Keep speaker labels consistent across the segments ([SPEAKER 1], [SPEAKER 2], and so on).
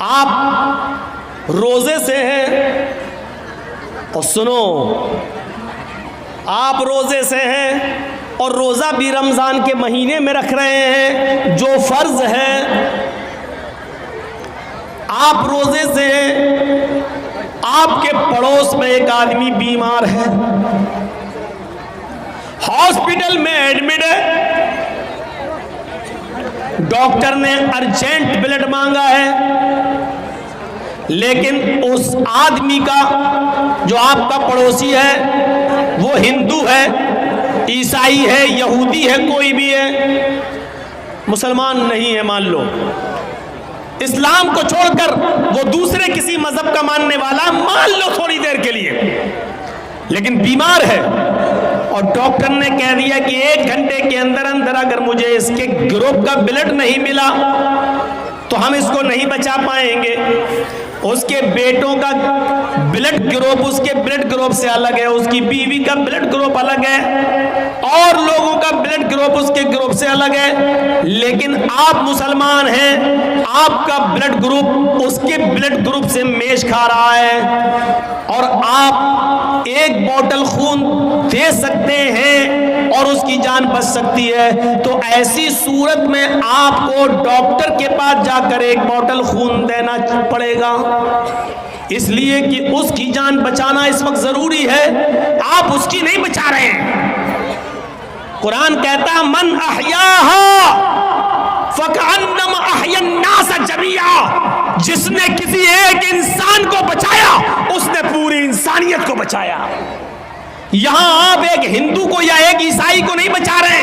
[SPEAKER 1] आप रोजे से हैं और सुनो, आप रोजे से हैं और रोज़ा भी रमज़ान के महीने में रख रहे हैं जो फ़र्ज़ है। आप रोजे से हैं, आपके पड़ोस में एक आदमी बीमार है, हॉस्पिटल में एडमिट है, डॉक्टर ने अर्जेंट ब्लड मांगा है, लेकिन उस आदमी का जो आपका पड़ोसी है वो हिंदू है, ईसाई है, यहूदी है, कोई भी है, मुसलमान नहीं है, मान लो इस्लाम को छोड़कर वो दूसरे किसी मजहब का मानने वाला, मान लो थोड़ी देर के लिए, लेकिन बीमार है और डॉक्टर ने कह दिया कि 1 घंटे के अंदर अंदर अगर मुझे इसके ग्रुप का ब्लड नहीं मिला तो हम इसको नहीं बचा पाएंगे। उसके बेटों का ब्लड ग्रुप उसके ब्लड ग्रुप से अलग है, उसकी बीवी का ब्लड ग्रुप अलग है, और लोगों का ब्लड ग्रुप उसके ग्रुप से अलग है, लेकिन आप मुसलमान हैं, आपका ब्लड ग्रुप उसके ब्लड ग्रुप से मेच खा रहा है और आप 1 बोतल खून दे सकते हैं और उसकी जान बच सकती है। तो ऐसी सूरत में आपको डॉक्टर के पास जाकर 1 बोतल खून देना पड़ेगा, इसलिए कि उसकी जान बचाना इस वक्त जरूरी है, आप उसकी नहीं बचा रहे हैं। कुरान कहता है मन अहयाहा फकअन्नमा अहयन्नास जमीआ, जिसने किसी एक इंसान को बचाया उसने पूरी इंसानियत को बचाया। यहां आप एक हिंदू को या एक ईसाई को नहीं बचा रहे,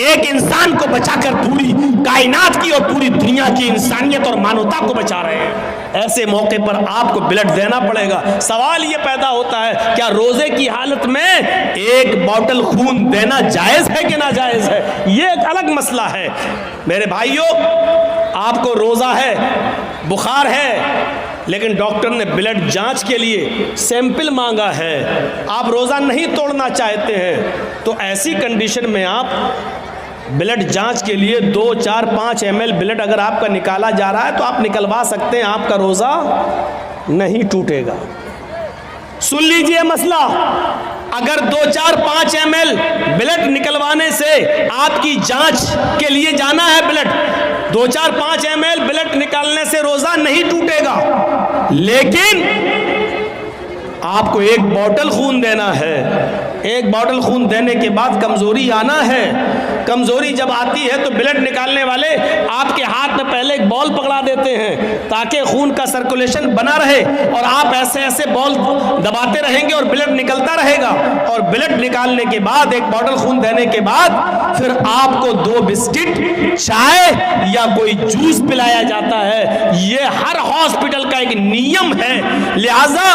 [SPEAKER 1] एक इंसान को बचाकर पूरी कायनात की और पूरी दुनिया की इंसानियत और मानवता को बचा रहे हैं। ऐसे मौके पर आपको ब्लड देना पड़ेगा। सवाल यह पैदा होता है, क्या रोजे की हालत में 1 बोतल खून देना जायज है कि ना जायज है? यह एक अलग मसला है। मेरे भाइयों, आपको रोजा है, बुखार है, लेकिन डॉक्टर ने ब्लड जांच के लिए सैंपल मांगा है, आप रोज़ा नहीं तोड़ना चाहते हैं, तो ऐसी कंडीशन में आप ब्लड जांच के लिए 2, 4, 5 ml ब्लड अगर आपका निकाला जा रहा है तो आप निकलवा सकते हैं, आपका रोज़ा नहीं टूटेगा। सुन लीजिए मसला, अगर 2, 4, 5 ml ब्लड निकलवाने से आपकी जांच के लिए जाना है, ब्लड 2, 4, 5 ml ब्लड निकालने से रोजा नहीं टूटेगा, लेकिन आपको 1 बोतल खून देना है। 1 बोतल खून देने के बाद कमजोरी आना है। कमजोरी जब आती है तो ब्लड निकालने वाले आपके हाथ में पहले एक बॉल पकड़ा देते हैं ताकि खून का सर्कुलेशन बना रहे, और आप ऐसे ऐसे बॉल दबाते रहेंगे और ब्लड निकलता रहेगा, और ब्लड निकालने के बाद 1 बोतल खून देने के बाद फिर आपको 2 बिस्किट, चाय या कोई जूस पिलाया जाता है। ये हर हॉस्पिटल का एक नियम है। लिहाजा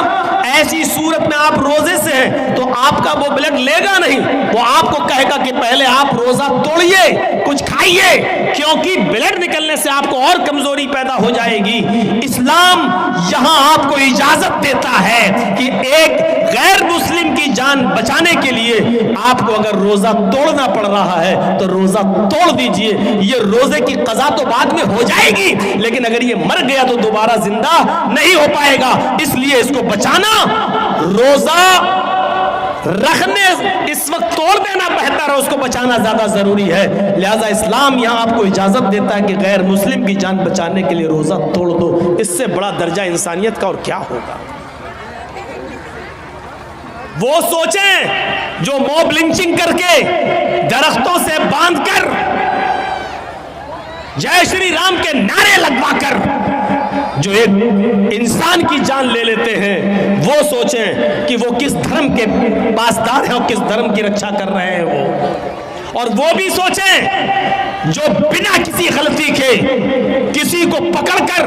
[SPEAKER 1] ऐसी सूरत में आप रोजे से हैं तो आपका वो ब्लड लेगा नहीं, वो आपको कहेगा कि पहले आप रोजा तोड़िए, कुछ खाइए, क्योंकि ब्लड निकलने से आपको और कमजोरी पैदा हो जाएगी। इस्लाम यहां आपको इजाजत देता है कि एक गैर मुस्लिम की जान बचाने के लिए आपको अगर रोजा तोड़ना पड़ रहा है तो रोजा तोड़ दीजिए। ये रोजे की कज़ा तो बाद में हो जाएगी, लेकिन अगर ये मर गया तो दोबारा जिंदा नहीं हो पाएगा। इसलिए इसको बचाना, रोजा रखने इस वक्त तोड़ देना बेहतर है, उसको बचाना ज्यादा जरूरी है। लिहाजा इस्लाम यहां आपको इजाजत देता है कि गैर मुस्लिम की जान बचाने के लिए रोजा तोड़ दो। इससे बड़ा दर्जा इंसानियत का और क्या होगा। वो सोचें जो मॉब लिंचिंग करके दरख्तों से बांधकर जय श्री राम के नारे लगवाकर जो एक इंसान की जान ले लेते हैं, वो सोचें कि वो किस धर्म के पासदार हैं और किस धर्म की रक्षा कर रहे हैं वो। और वो भी सोचें जो बिना किसी गलती के किसी को पकड़कर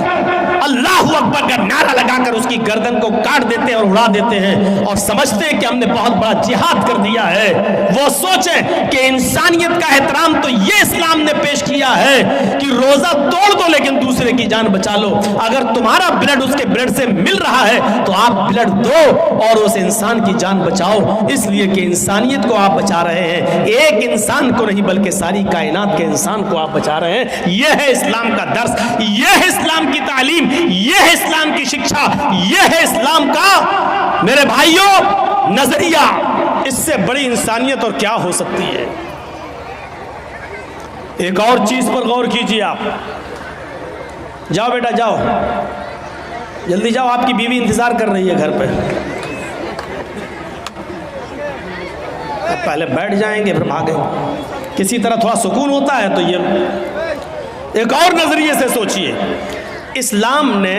[SPEAKER 1] अल्लाह अकबर का नारा लगाकर उसकी गर्दन को काट देते हैं और उड़ा देते हैं और समझते हैं कि हमने बहुत बड़ा जिहाद कर दिया है। वो सोचें कि इंसानियत का एहतराम तो ये इस्लाम ने पेश किया है कि रोजा तोड़ दो लेकिन दूसरे की जान बचा लो। अगर तुम्हारा ब्लड उसके ब्लड से मिल रहा है तो आप ब्लड दो और उस इंसान की जान बचाओ, इसलिए कि इंसानियत को आप बचा रहे हैं, एक इंसान को नहीं बल्कि सारी कायनात के इंसान को आप बचा रहे हैं। यह है इस्लाम का दर्स, यह है इस्लाम की तालीम, यह है इस्लाम की शिक्षा, यह है इस्लाम का मेरे भाइयों नजरिया। इससे बड़ी इंसानियत और क्या हो सकती है। एक और चीज पर गौर कीजिए आप। जाओ बेटा जाओ, जल्दी जाओ, आपकी बीवी इंतजार कर रही है घर पे। पहले बैठ जाएंगे फिर भागेंगे। किसी तरह थोड़ा सुकून होता है तो ये एक और नजरिए से सोचिए। इस्लाम ने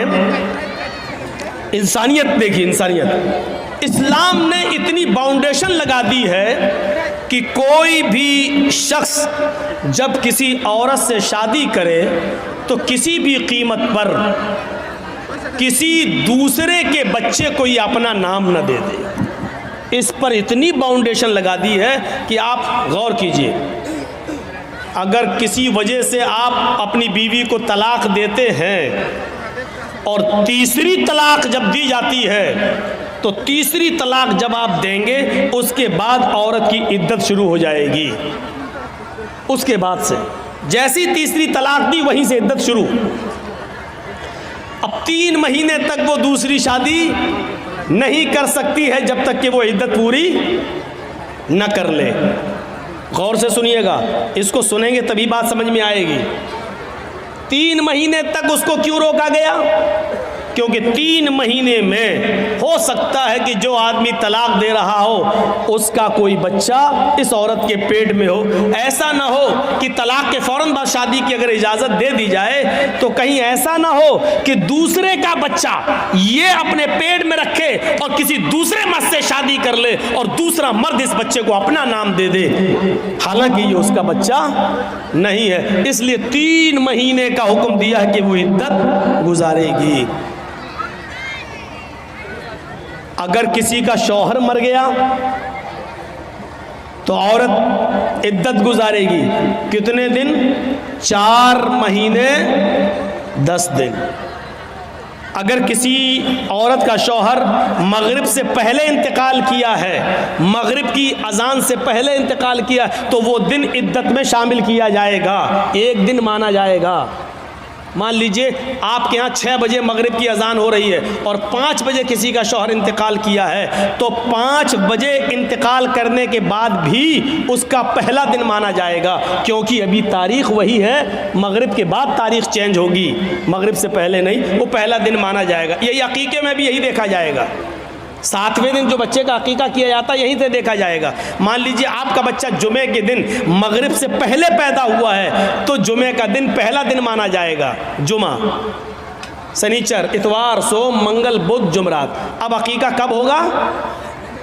[SPEAKER 1] इंसानियत देखी, इंसानियत इस्लाम ने इतनी बाउंडेशन लगा दी है कि कोई भी शख्स जब किसी औरत से शादी करे तो किसी भी कीमत पर किसी दूसरे के बच्चे को ही अपना नाम न दे दे। इस पर इतनी बाउंडेशन लगा दी है कि आप गौर कीजिए, अगर किसी वजह से आप अपनी बीवी को तलाक देते हैं और तीसरी तलाक जब दी जाती है तो तीसरी तलाक जब आप देंगे उसके बाद औरत की इद्दत शुरू हो जाएगी। उसके बाद से जैसी तीसरी तलाक दी वहीं से इद्दत शुरू। अब 3 महीने तक वो दूसरी शादी नहीं कर सकती है जब तक कि वो इद्दत पूरी न कर ले। गौर से सुनिएगा, इसको सुनेंगे तभी बात समझ में आएगी। 3 महीने तक उसको क्यों रोका गया? क्योंकि 3 महीने में हो सकता है कि जो आदमी तलाक दे रहा हो उसका कोई बच्चा इस औरत के पेट में हो। ऐसा ना हो कि तलाक के फौरन बाद शादी की अगर इजाज़त दे दी जाए तो कहीं ऐसा ना हो कि दूसरे का बच्चा ये अपने पेट में रखे और किसी दूसरे मर्द से शादी कर ले और दूसरा मर्द इस बच्चे को अपना नाम दे दे, हालांकि ये उसका बच्चा नहीं है। इसलिए 3 महीने का हुक्म दिया है कि वो इद्दत गुजारेगी। अगर किसी का शौहर मर गया तो औरत इद्दत गुजारेगी कितने दिन? 4 महीने 10 दिन। अगर किसी औरत का शौहर मगरिब से पहले इंतकाल किया है, मगरिब की अजान से पहले इंतकाल किया, तो वो दिन इद्दत में शामिल किया जाएगा, 1 दिन माना जाएगा। मान लीजिए आपके यहाँ 6 बजे मगरिब की अजान हो रही है और 5 बजे किसी का शौहर इंतकाल किया है, तो 5 बजे इंतकाल करने के बाद भी उसका पहला दिन माना जाएगा, क्योंकि अभी तारीख वही है। मगरिब के बाद तारीख चेंज होगी, मगरिब से पहले नहीं, वो पहला दिन माना जाएगा। यही अकीके में भी यही देखा जाएगा। 7वें दिन जो बच्चे का अकीका किया जाता है यहीं से देखा जाएगा। मान लीजिए आपका बच्चा जुमे के दिन मगरिब से पहले पैदा हुआ है तो जुमे का दिन पहला दिन माना जाएगा। जुमा, शनिचर, इतवार, सोम, मंगल, बुध, जुमरात। अब अकीका कब होगा?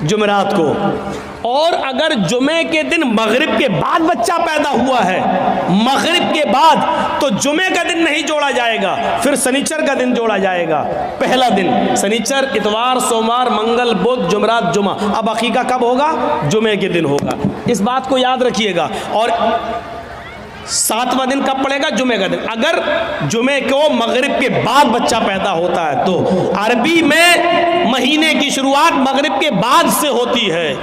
[SPEAKER 1] जुमरात को। और अगर जुमे के दिन मगरिब के बाद बच्चा पैदा हुआ है, मगरिब के बाद, तो जुमे का दिन नहीं जोड़ा जाएगा, फिर शनिचर का दिन जोड़ा जाएगा। पहला दिन शनिचर, इतवार, सोमवार, मंगल, बुध, जुमरात, जुमा। अब अकीका कब होगा? जुमे के दिन होगा। इस बात को याद रखिएगा। और 7वां दिन कब पड़ेगा? जुमे का दिन। अगर जुमे को मगरिब के बाद बच्चा पैदा होता है तो अरबी में महीने की शुरुआत मगरिब के बाद से होती है।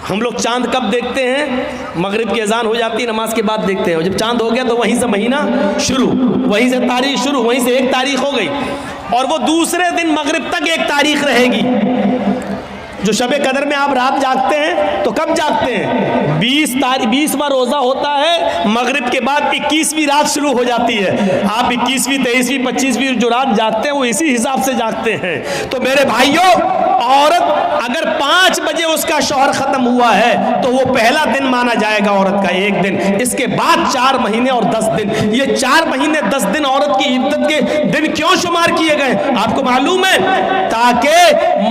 [SPEAKER 1] हम लोग चांद कब देखते हैं? मगरिब की अजान हो जाती है, नमाज के बाद देखते हैं। और जब चांद हो गया तो वहीं से महीना शुरू, वहीं से तारीख शुरू, वहीं से 1 तारीख हो गई और वो दूसरे दिन मगरिब तक 1 तारीख रहेगी। जो शबे कदर में आप रात जागते हैं तो कब जागते हैं? 20वां रोज़ा होता है, मगरिब के बाद 21वीं रात शुरू हो जाती है। आप 21वीं, 23वीं, 25वीं जो रात जागते हैं वो इसी हिसाब से जागते हैं। तो मेरे भाइयों, औरत अगर 5 बजे उसका शौहर ख़त्म हुआ है तो वो पहला दिन माना जाएगा औरत का, 1 दिन। इसके बाद 4 महीने और 10 दिन। ये 4 महीने 10 दिन औरत की इद्दत के दिन क्यों शुमार किए गए आपको मालूम है? ताकि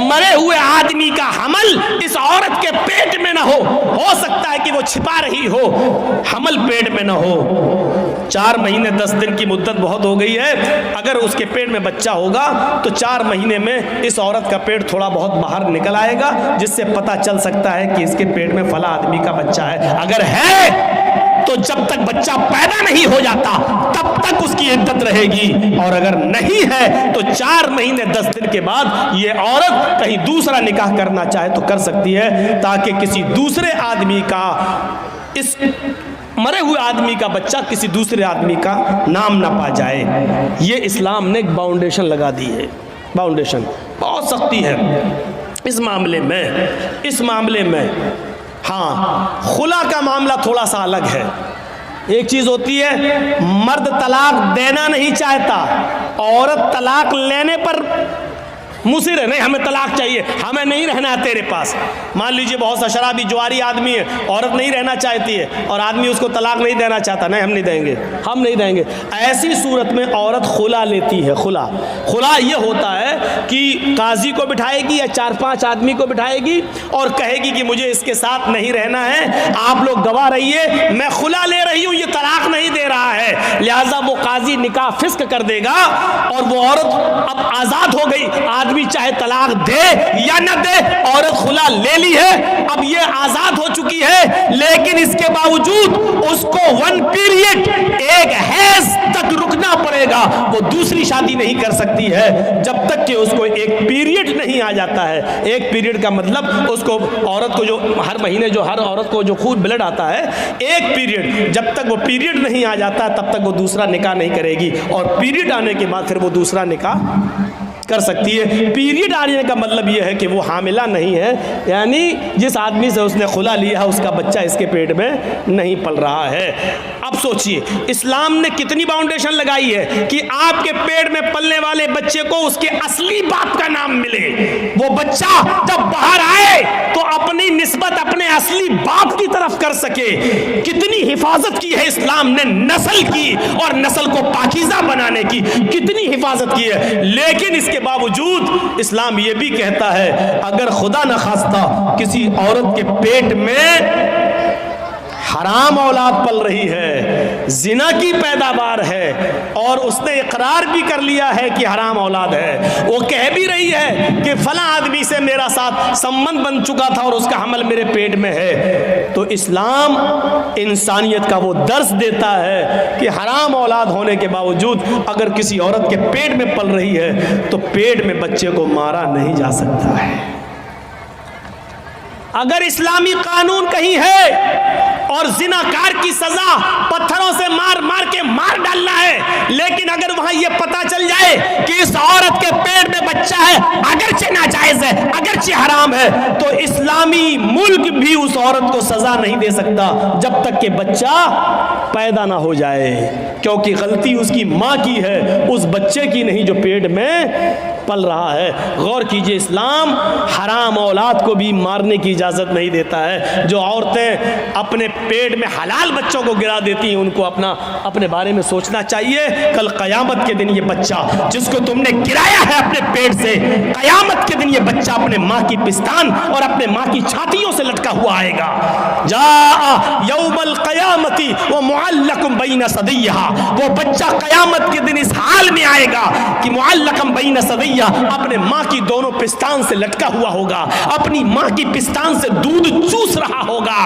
[SPEAKER 1] मरे हुए आदमी का हमल इस औरत के पेट में ना हो सकता है कि वो छिपा रही हो, हमल पेट में ना हो। 4 महीने 10 दिन की मुद्दत बहुत हो गई है। अगर उसके पेट में बच्चा होगा तो 4 महीने में इस औरत का पेट थोड़ा बहुत बाहर निकल आएगा, जिससे पता चल सकता है कि इसके पेट में फला आदमी का बच्चा है। अगर है तो जब तक बच्चा पैदा नहीं हो जाता तब तक उसकी इद्दत रहेगी, और अगर नहीं है तो 4 महीने 10 दिन के बाद ये औरत कहीं दूसरा निकाह करना चाहे तो कर सकती है, ताकि किसी दूसरे आदमी का इस मरे हुए आदमी का बच्चा किसी दूसरे आदमी का नाम ना पा जाए। ये इस्लाम ने एक बाउंडेशन लगा दी है, बाउंडेशन बहुत सख्ती है इस मामले में। हाँ, खुला का मामला थोड़ा सा अलग है। एक चीज़ होती है मर्द तलाक देना नहीं चाहता, औरत तलाक लेने पर मुसिर है, नहीं हमें तलाक चाहिए, हमें नहीं रहना है तेरे पास। मान लीजिए बहुत सा शराबी जुआरी आदमी है, औरत नहीं रहना चाहती है और आदमी उसको तलाक नहीं देना चाहता, नहीं हम नहीं देंगे। ऐसी सूरत में औरत खुला लेती है। खुला ये होता है कि काजी को बिठाएगी या 4-5 आदमी को बिठाएगी और कहेगी कि मुझे इसके साथ नहीं रहना है, आप लोग गवाह रहिए, मैं खुला ले रही हूँ, ये तलाक नहीं दे रहा है। लिहाजा वो काजी निकाह फिस्क कर देगा और वो औरत अब आज़ाद हो गई। आदमी चाहे तलाक दे या न दे, औरत खुला ले ली है, अब ये आजाद हो चुकी है, लेकिन इसके बावजूद उसको 1 पीरियड, एक हैज तक रुकना पड़ेगा। वो दूसरी शादी नहीं कर सकती है जब तक कि उसको एक पीरियड नहीं आ जाता है। एक पीरियड का मतलब उसको, औरत को जो हर महीने जो हर औरत को जो खून ब्लड आता है, एक पीरियड, जब तक वो पीरियड नहीं आ जाता तब तक वो दूसरा निकाह नहीं करेगी और पीरियड आने के बाद फिर वो दूसरा निकाह कर सकती है। पीरियड आने का मतलब यह है कि वो हामिला नहीं है, यानी जिस आदमी से उसने खुला लिया है उसका बच्चा इसके पेट में नहीं पल रहा है। अब सोचिए इस्लाम ने कितनी बाउंडेशन लगाई है कि आपके पेट में पलने वाले बच्चे को उसके असली बाप का नाम मिले। वो बच्चा जब बाहर आए तो अपनी निस्बत अपने असली बाप की तरफ कर सके। कितनी हिफाजत की है इस्लाम ने नस्ल की और नस्ल को पाकीज़ा बनाने की, कितनी हिफाजत की है। लेकिन इसके बावजूद इस्लाम यह भी कहता है अगर खुदा न खास्ता किसी औरत के पेट में हराम औलाद पल रही है, जिना की पैदावार है और उसने इकरार भी कर लिया है कि हराम औलाद है, वो कह भी रही है कि फला आदमी से मेरा साथ संबंध बन चुका था और उसका हमल मेरे पेट में है, तो इस्लाम इंसानियत का वो दर्स देता है कि हराम औलाद होने के बावजूद अगर किसी औरत के पेट में पल रही है तो पेट में बच्चे को मारा नहीं जा सकता है। अगर इस्लामी कानून कहीं है और जिनाकार की सजा पत्थरों से मार मार के मार डालना है, लेकिन अगर वहां यह पता चल जाए कि इस औरत के पेट में बच्चा है, अगरचे नाजायज है, अगरचे हराम है, तो इस्लामी मुल्क भी उस औरत को सजा नहीं दे सकता जब तक कि बच्चा पैदा ना हो जाए, क्योंकि गलती उसकी मां की है, उस बच्चे की नहीं जो पेट में पल रहा है। गौर कीजिए, इस्लाम हराम औलाद को भी मारने की इजाजत नहीं देता है। जो औरतें अपने पेट में हलाल बच्चों को गिरा देती हैं उनको अपने बारे में सोचना चाहिए। कल क़यामत के दिन ये बच्चा जिसको तुमने गिराया है अपने पेट से, क़यामत के दिन ये बच्चा अपने माँ की पिस्तान और अपने माँ की छातियों से लटका हुआ आएगा। जा यौमल क़यामती व मुअल्लकुम बैन सदिय्हा, वो बच्चा क़यामत के दिन इस हाल में आएगा कि मुअल्लकुम बैन सदिय्हा, अपने माँ की दोनों पिस्तान से लटका हुआ होगा, अपनी माँ की पिस्तान से दूध चूस रहा होगा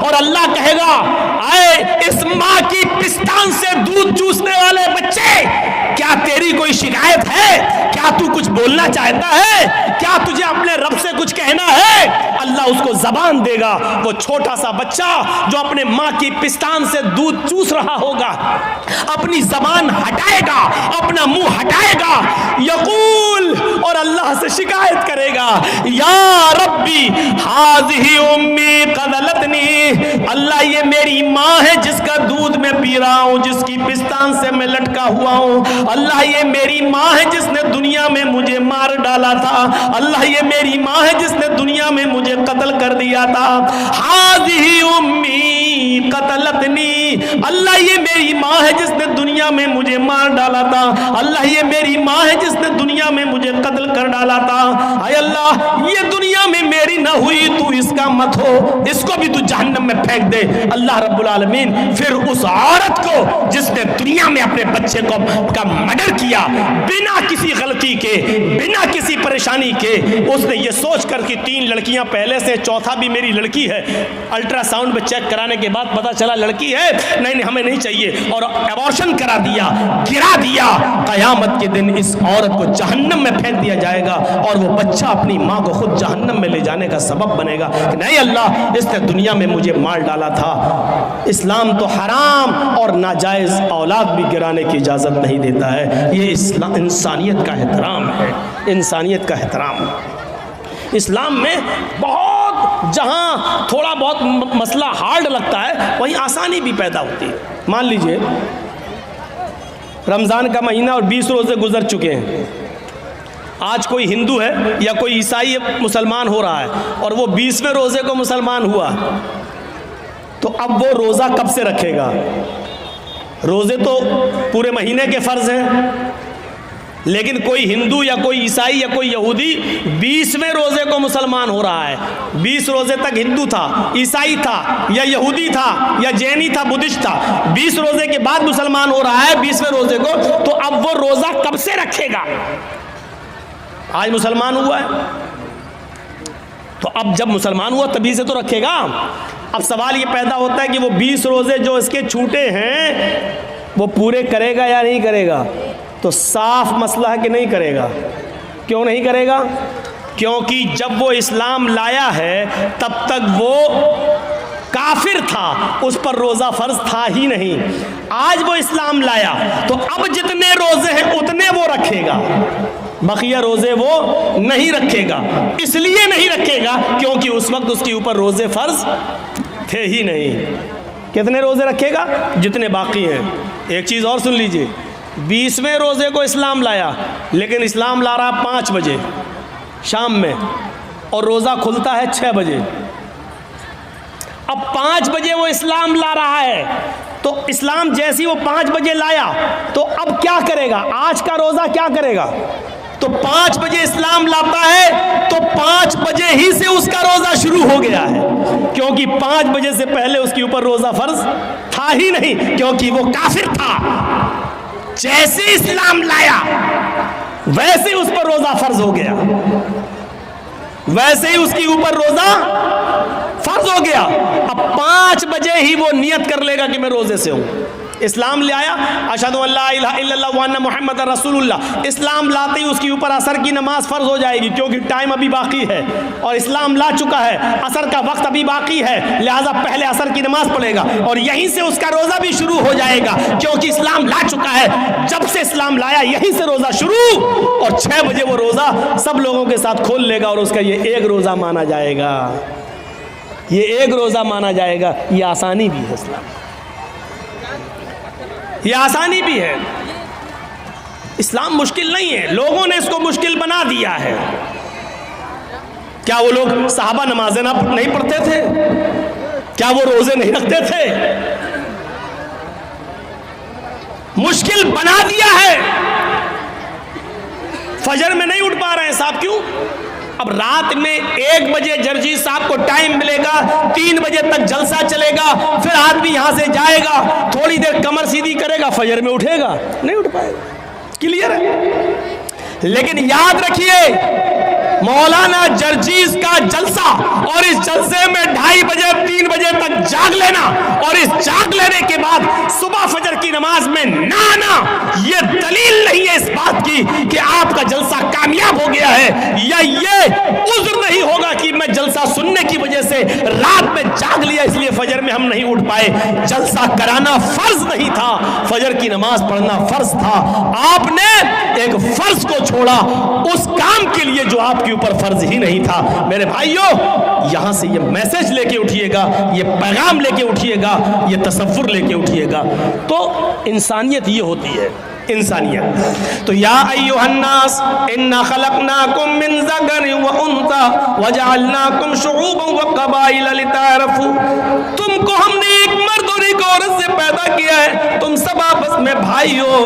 [SPEAKER 1] और अल्लाह कहेगा आए इस माँ की पिस्तान से दूध चूसने वाले बच्चे, क्या तेरी कोई शिकायत है? क्या तू कुछ बोलना चाहता है? क्या तुझे अपने रब से कुछ कहना है? अल्लाह उसको जबान देगा। वो छोटा सा बच्चा जो अपने माँ की पिस्तान से दूध चूस रहा होगा अपनी जबान हटाएगा, अपना मुंह हटाएगा, यकूल, और अल्लाह से शिकायत करेगा या रब्बी हाज़िही उम्मी क़दलतनी, अल्लाह ये मेरी माँ है जिसका दूध मैं पी रहा हूँ, जिसकी पिस्तान से मैं लटका हुआ हूँ। अल्लाह ये मेरी माँ है जिसने दुनिया में मुझे मार डाला था। अल्लाह ये मेरी माँ है जिसने दुनिया में मुझे कत्ल कर दिया था। हाज़िही उम्मी क़तलतनी, अल्लाह ये मेरी माँ है जिसने दुनिया में मुझे मार डाला था। अल्लाह ये मेरी माँ है जिसने दुनिया में मुझे कत्ल कर डाला था। आय अल्लाह ये दुनिया में मेरी ना हुई, तू इसका मत हो, इसको भी तू जहन्नम में फेंक दे। अल्लाह रब्बुल आलमीन फिर उस औरत को जिसने दुनिया में अपने बच्चे को का मर्डर किया बिना किसी गलती के, बिना किसी परेशानी के, उसने ये सोच कर कि 3 लड़कियां पहले से, चौथा भी मेरी लड़की है, अल्ट्रासाउंड में चेक कराने के बाद बाद पता चला लड़की है, नहीं नहीं हमें नहीं चाहिए, और एबॉर्शन करा दिया, गिरा दिया, कयामत के दिन इस औरत को जहन्नम में फेंक दिया जाएगा और वो बच्चा अपनी माँ को खुद जहन्नम में ले जाने का सबब बनेगा कि नहीं अल्लाह इसने दुनिया में मुझे मार डाला था। इस्लाम तो हराम और नाजायज़ औलाद भी गिराने की इजाज़त नहीं देता है। ये इस्लाम इंसानियत का एहतराम है, इंसानियत का एहतराम। इस्लाम में बहुत जहाँ थोड़ा बहुत मसला हार्ड लगता है वहीं आसानी भी पैदा होती है। मान लीजिए रमज़ान का महीना और 20 रोज़े गुजर चुके हैं, आज कोई हिंदू है या कोई ईसाई मुसलमान हो रहा है और वो 20वें रोज़े को मुसलमान हुआ, तो अब वो रोज़ा कब से रखेगा? रोज़े तो पूरे महीने के फ़र्ज़ हैं, लेकिन कोई हिंदू या कोई ईसाई या कोई यहूदी 20वें रोज़े को मुसलमान हो रहा है। 20 रोज़े तक हिंदू था, ईसाई था या यहूदी था या जैनी था, बुद्धिस्ट था, 20 रोज़े के बाद मुसलमान हो रहा है 20वें रोज़े को, तो अब वो रोज़ा कब से रखेगा? आज मुसलमान हुआ है तो अब जब मुसलमान हुआ तभी से तो रखेगा। अब सवाल ये पैदा होता है कि वो 20 रोज़े जो इसके छूटे हैं वो पूरे करेगा या नहीं करेगा? तो साफ मसला है कि नहीं करेगा। क्यों नहीं करेगा? क्योंकि जब वो इस्लाम लाया है तब तक वो काफिर था, उस पर रोज़ा फ़र्ज था ही नहीं। आज वो इस्लाम लाया तो अब जितने रोज़े हैं उतने वो रखेगा, बकिया रोज़े वो नहीं रखेगा। इसलिए नहीं रखेगा क्योंकि उस वक्त उसके ऊपर रोज़े फ़र्ज थे ही नहीं। कितने रोज़े रखेगा? जितने बाकी हैं। एक चीज़ और सुन लीजिए, 20वें रोज़े को इस्लाम लाया, लेकिन इस्लाम ला रहा 5 बजे शाम में और रोज़ा खुलता है 6 बजे। अब 5 बजे वो इस्लाम ला रहा है, तो इस्लाम जैसी वो 5 बजे लाया तो अब क्या करेगा? आज का रोज़ा क्या करेगा? तो 5 बजे इस्लाम लाता है तो 5 बजे ही से उसका रोज़ा शुरू हो गया है, क्योंकि 5 बजे से पहले उसके ऊपर रोज़ा फ़र्ज था ही नहीं, क्योंकि वो काफिर था। जैसे इस्लाम लाया वैसे उस पर रोज़ा फ़र्ज हो गया, वैसे ही उसके ऊपर रोज़ा फ़र्ज हो गया। अब 5 बजे ही वो नियत कर लेगा कि मैं रोज़े से हूँ। इस्लाम ले आया, अशहदु अल्ला इलाहा इल्लल्लाह व अन्ना मुहम्मद रसूलुल्लाह, इस्लाम लाते ही उसके ऊपर असर की नमाज फ़र्ज हो जाएगी, क्योंकि टाइम अभी बाकी है और इस्लाम ला चुका है, असर का वक्त अभी बाकी है, लिहाजा पहले असर की नमाज पढ़ेगा और यहीं से उसका रोज़ा भी शुरू हो जाएगा, क्योंकि इस्लाम ला चुका है। जब से इस्लाम लाया यहीं से रोज़ा शुरू, और 6 बजे वो रोज़ा सब लोगों के साथ खोल लेगा और उसका ये एक रोज़ा माना जाएगा, ये एक रोज़ा माना जाएगा। ये आसानी भी है इस्लाम, ये आसानी भी है। इस्लाम मुश्किल नहीं है, लोगों ने इसको मुश्किल बना दिया है। क्या वो लोग सहाबा नमाज़ें नहीं पढ़ते थे? क्या वो रोज़े नहीं रखते थे? मुश्किल बना दिया है। फजर में नहीं उठ पा रहे हैं साहब, क्यों? अब रात में 1 बजे जर्जी साहब को टाइम मिलेगा, 3 बजे तक जलसा चलेगा, फिर आदमी यहां से जाएगा, थोड़ी देर कमर सीधी करेगा, फजर में उठेगा? नहीं उठ पाएगा। क्लियर है? लेकिन याद रखिए, मौलाना जर्जीज का जलसा और इस जलसे में 2:30 बजे 3 बजे तक जाग लेना और इस जाग लेने के बाद सुबह फजर की नमाज में ना आना, ये दलील नहीं है इस बात की कि आपका जलसा कामयाब हो गया है, या ये उज़्र नहीं होगा कि मैं जलसा सुनने की वजह से रात में जाग लिया इसलिए फजर में हम नहीं उठ पाए। जलसा कराना फर्ज नहीं था, फजर की नमाज पढ़ना फर्ज था। आपने एक फर्ज को छोड़ा उस काम के लिए जो आपके ऊपर फर्ज ही नहीं था। मेरे भाइयों, यहां से ये मैसेज लेके उठिएगा, ये पैगाम लेके उठिएगा, ये तसव्वुर लेके उठिएगा। तो इंसानियत ये होती है, इंसानियत। तो या अय्युहन्नास इन्ना खलकनाकुम मिन ज़करिन व उन्सा व जअलनाकुम शुऊबन व क़बाइल लितारफू, तुमको हमने एक मर्द और एक औरत से पैदा किया है, तुम सब आपस में भाई हो,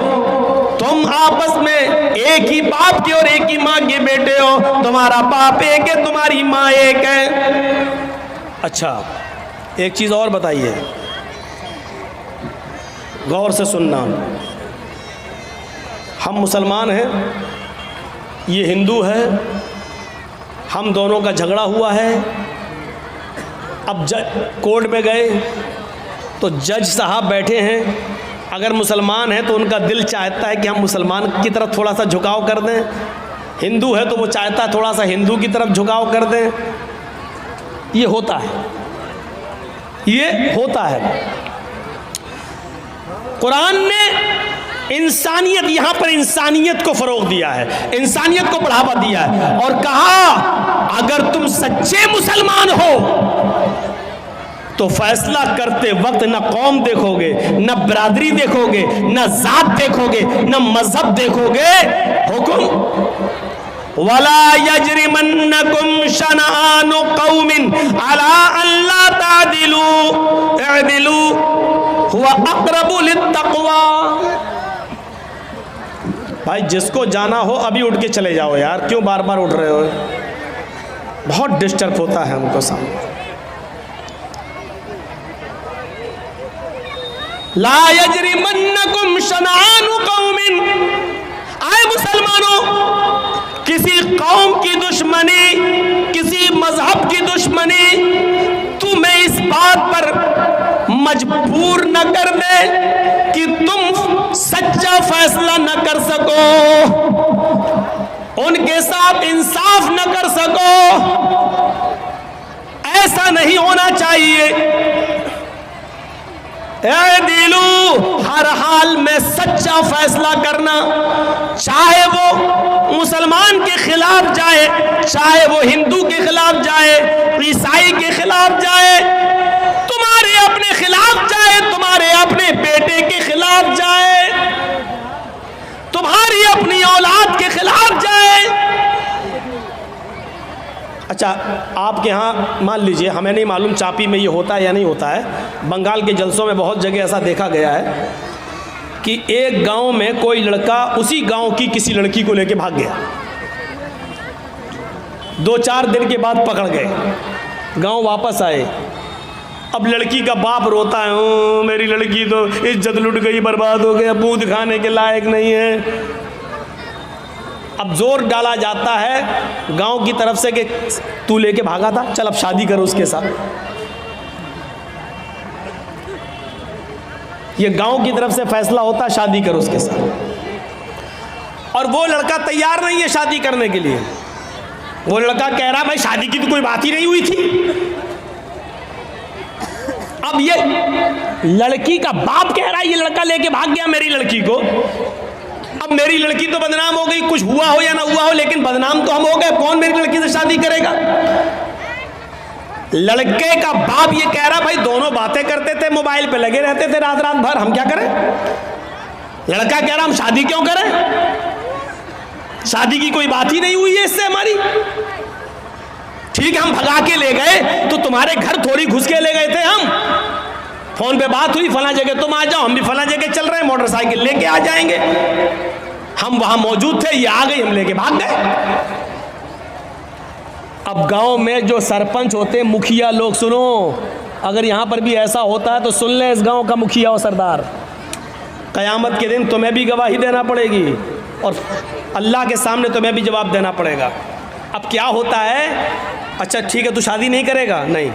[SPEAKER 1] तुम आपस में एक ही बाप के और एक ही माँ के बेटे हो, तुम्हारा बाप एक है, तुम्हारी माँ एक है। अच्छा, एक चीज और बताइए, गौर से सुनना। हम मुसलमान हैं, ये हिंदू है, हम दोनों का झगड़ा हुआ है। अब कोर्ट में गए, तो जज साहब बैठे हैं, अगर मुसलमान हैं तो उनका दिल चाहता है कि हम मुसलमान की तरफ थोड़ा सा झुकाव कर दें, हिंदू है तो वो चाहता है थोड़ा सा हिंदू की तरफ झुकाव कर दें। ये होता है, ये होता है। कुरान ने इंसानियत, यहां पर इंसानियत को फरोग दिया है, इंसानियत को बढ़ावा दिया है और कहा अगर तुम सच्चे मुसलमान हो तो फैसला करते वक्त न कौम देखोगे, न बरादरी देखोगे, न जात देखोगे, न मजहब देखोगे। हुक्म वला यजरिमन्नकुम शनआनु कौमिन अला अल्ला तादिलू इदिलू हुवा अक़रबु लित्तक़वा। भाई जिसको जाना हो अभी उठ के चले जाओ यार, क्यों बार बार उठ रहे हो? बहुत डिस्टर्ब होता है हमको सामने। ला यजरिमन्नकुम शनआनु कौमिन, आए मुसलमानों, किसी कौम की दुश्मनी, किसी मजहब की दुश्मनी तुम्हें इस बात पर मजबूर न कर दे कि तुम सच्चा फैसला न कर सको, उनके साथ इंसाफ न कर सको। ऐसा नहीं होना चाहिए। ए दिलू, हर हाल में सच्चा फैसला करना, चाहे वो मुसलमान के खिलाफ जाए, चाहे वो हिंदू के खिलाफ जाए, ईसाई के खिलाफ जाए, तुम्हारे अपने खिलाफ जाए, तुम्हारे अपने बेटे के खिलाफ जाए, तुम्हारी अपनी औलाद के खिलाफ जाए। अच्छा, आपके यहाँ मान लीजिए, हमें नहीं मालूम चापी में ये होता है या नहीं होता है, बंगाल के जलसों में बहुत जगह ऐसा देखा गया है कि एक गांव में कोई लड़का उसी गांव की किसी लड़की को लेके भाग गया, 2-4 दिन के बाद पकड़ गए, गांव वापस आए। अब लड़की का बाप रोता है, ओ मेरी लड़की तो इज्जत लुट गई, बर्बाद हो गया, मुंह दिखाने के लायक नहीं है। अब जोर डाला जाता है गांव की तरफ से कि तू लेके भागा था, चल अब शादी करो उसके साथ। ये गांव की तरफ से फैसला होता है शादी करो उसके साथ, और वो लड़का तैयार नहीं है शादी करने के लिए। वो लड़का कह रहा भाई शादी की तो कोई बात ही नहीं हुई थी। अब ये लड़की का बाप कह रहा है ये लड़का लेके भाग गया मेरी लड़की को। अब मेरी लड़की तो बदनाम हो गई, कुछ हुआ हो या ना हुआ हो, लेकिन बदनाम तो हम हो गए, कौन मेरी लड़की से शादी करेगा? लड़के का बाप ये कह रहा भाई दोनों बातें करते थे, मोबाइल पे लगे रहते थे रात रात भर, हम क्या करें? लड़का कह रहा हम शादी क्यों करें, शादी की कोई बात ही नहीं हुई है इससे हमारी। ठीक है हम भगा के ले गए तो तुम्हारे घर थोड़ी घुस के ले गए थे, हम फोन पे बात हुई फला जगह तुम आ जाओ, हम भी फला जगह चल रहे हैं, मोटरसाइकिल लेके आ जाएंगे, हम वहां मौजूद थे, ये आ गई, हम लेके भाग गए। अब गांव में जो सरपंच होते हैं, मुखिया लोग, सुनो, अगर यहां पर भी ऐसा होता है तो सुन ले इस गांव का मुखिया और सरदार, कयामत के दिन तुम्हें भी गवाही देना पड़ेगी और अल्लाह के सामने तुम्हें भी जवाब देना पड़ेगा। अब क्या होता है, अच्छा ठीक है तू शादी नहीं करेगा, नहीं,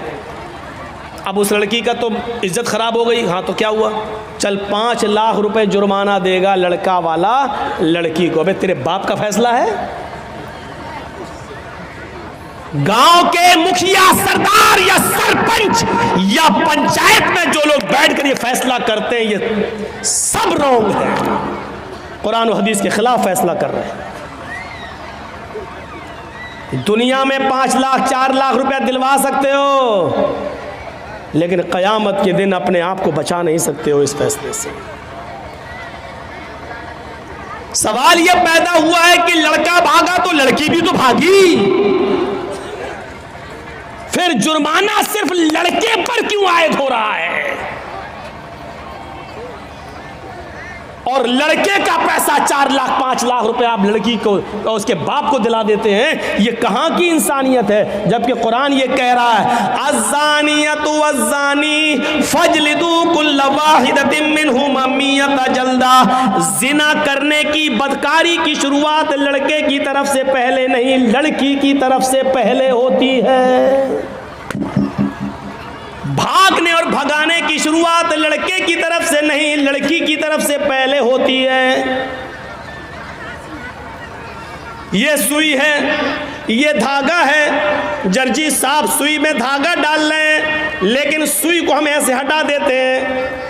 [SPEAKER 1] अब उस लड़की का तो इज्जत खराब हो गई, हाँ तो क्या हुआ, चल 5 लाख रुपए जुर्माना देगा लड़का वाला लड़की को। अबे तेरे बाप का फैसला है? गांव के मुखिया, सरदार या सरपंच या पंचायत में जो लोग बैठकर ये फैसला करते हैं, ये सब रॉन्ग है, कुरान और हदीस के खिलाफ फैसला कर रहे हैं। दुनिया में 5 लाख 4 लाख रुपया दिलवा सकते हो, लेकिन क़यामत के दिन अपने आप को बचा नहीं सकते हो इस फैसले से। सवाल यह पैदा हुआ है कि लड़का भागा तो लड़की भी तो भागी, फिर जुर्माना सिर्फ लड़के पर क्यों आयद हो रहा है? और लड़के का पैसा 4 लाख 5 लाख रुपए आप लड़की को और उसके बाप को दिला देते हैं, ये कहां की इंसानियत है? जबकि कुरान ये कह रहा है अज़्ज़ानियतु वज़्ज़ानी फजलिदू कुल्ल वाहिदतिन मिनहुमा मियता जल्दा। जिना करने की, बदकारी की शुरुआत लड़के की तरफ से पहले नहीं, लड़की की तरफ से पहले होती है। भाई भागने और भगाने की शुरुआत लड़के की तरफ से नहीं, लड़की की तरफ से पहले होती है। ये सुई है, ये धागा है, दर्जी साहब सुई में धागा डाल रहे हैं, लेकिन सुई को हम ऐसे हटा देते हैं,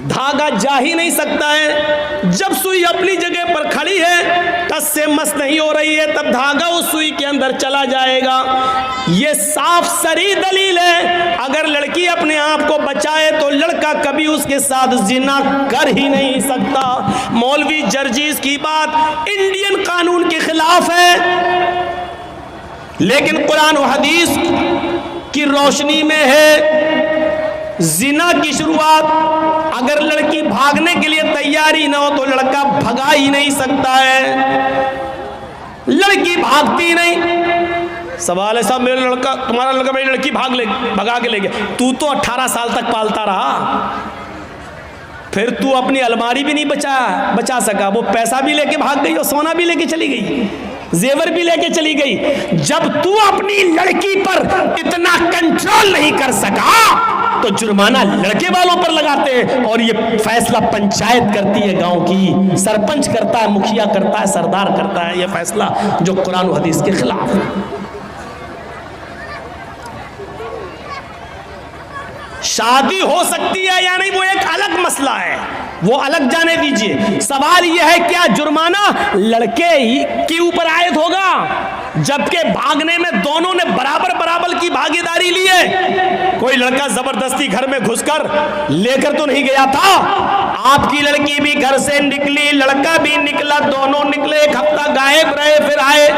[SPEAKER 1] धागा जा ही नहीं सकता है। जब सुई अपनी जगह पर खड़ी है, टस से मस नहीं हो रही है, तब धागा उस सुई के अंदर चला जाएगा। ये साफ सरी दलील है, अगर लड़की अपने आप को बचाए तो लड़का कभी उसके साथ जिना कर ही नहीं सकता। मौलवी जर्जीस की बात इंडियन कानून के खिलाफ है, लेकिन कुरान और हदीस की रोशनी में है। जिना की शुरुआत अगर लड़की भागने के लिए तैयारी ना हो तो लड़का भगा ही नहीं सकता है। लड़की भागती नहीं। सवाल है साहब, मेरा लड़का, तुम्हारा लड़का मेरी लड़की भगा के ले गया, तू तो 18 साल तक पालता रहा, फिर तू अपनी अलमारी भी नहीं बचा सका, वो पैसा भी लेके भाग गई और सोना भी लेके चली गई, जेवर भी लेके चली गई। जब तू अपनी लड़की पर इतना कंट्रोल नहीं कर सका तो जुर्माना लड़के वालों पर लगाते हैं, और ये फैसला पंचायत करती है, गांव की सरपंच करता है, मुखिया करता है, सरदार करता है, ये फैसला जो कुरान और हदीस के खिलाफ है। शादी हो सकती है या नहीं वो एक अलग मसला है, वो अलग जाने दीजिए। सवाल यह है क्या जुर्माना लड़के ही के ऊपर आयद होगा, जबकि भागने में दोनों ने बराबर बराबर की भागीदारी ली है। कोई लड़का जबरदस्ती घर में घुसकर लेकर तो नहीं गया था, आपकी लड़की भी घर से निकली, लड़का भी निकला, दोनों निकले, एक हफ्ता गायब रहे फिर आए,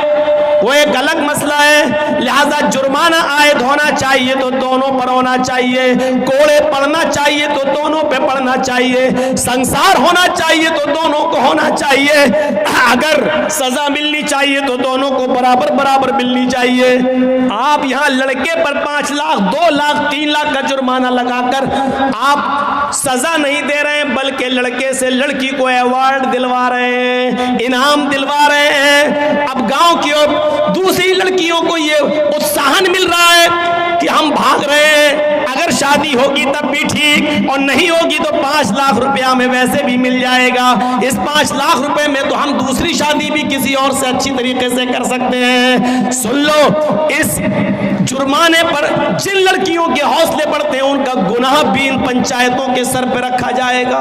[SPEAKER 1] वो एक अलग मसला है। लिहाजा जुर्माना आयद होना चाहिए तो दोनों पर होना चाहिए, कोड़े पड़ना चाहिए तो दोनों पे पड़ना चाहिए, संसार होना चाहिए तो दोनों को होना चाहिए, अगर सजा मिलनी चाहिए तो दोनों को बराबर बराबर मिलनी चाहिए। आप यहाँ लड़के पर 5 लाख 2 लाख 3 लाख का जुर्माना लगाकर आप सजा नहीं दे रहे हैं, बल्कि लड़के से लड़की को अवार्ड दिलवा रहे हैं, इनाम दिलवा रहे हैं। अब गांव की और दूसरी लड़कियों को ये उत्साहन मिल रहा है कि हम भाग रहे हैं, अगर शादी होगी तब भी ठीक, और नहीं होगी तो 5 लाख रुपया में वैसे भी मिल जाएगा। इस 5 लाख रुपए में तो हम दूसरी शादी भी किसी और से अच्छी तरीके से कर सकते हैं। सुन लो, इस जुर्माने पर जिन लड़कियों के हौसले बढ़ते हैं उनका गुनाह भी इन पंचायतों के सर पे रखा जाएगा।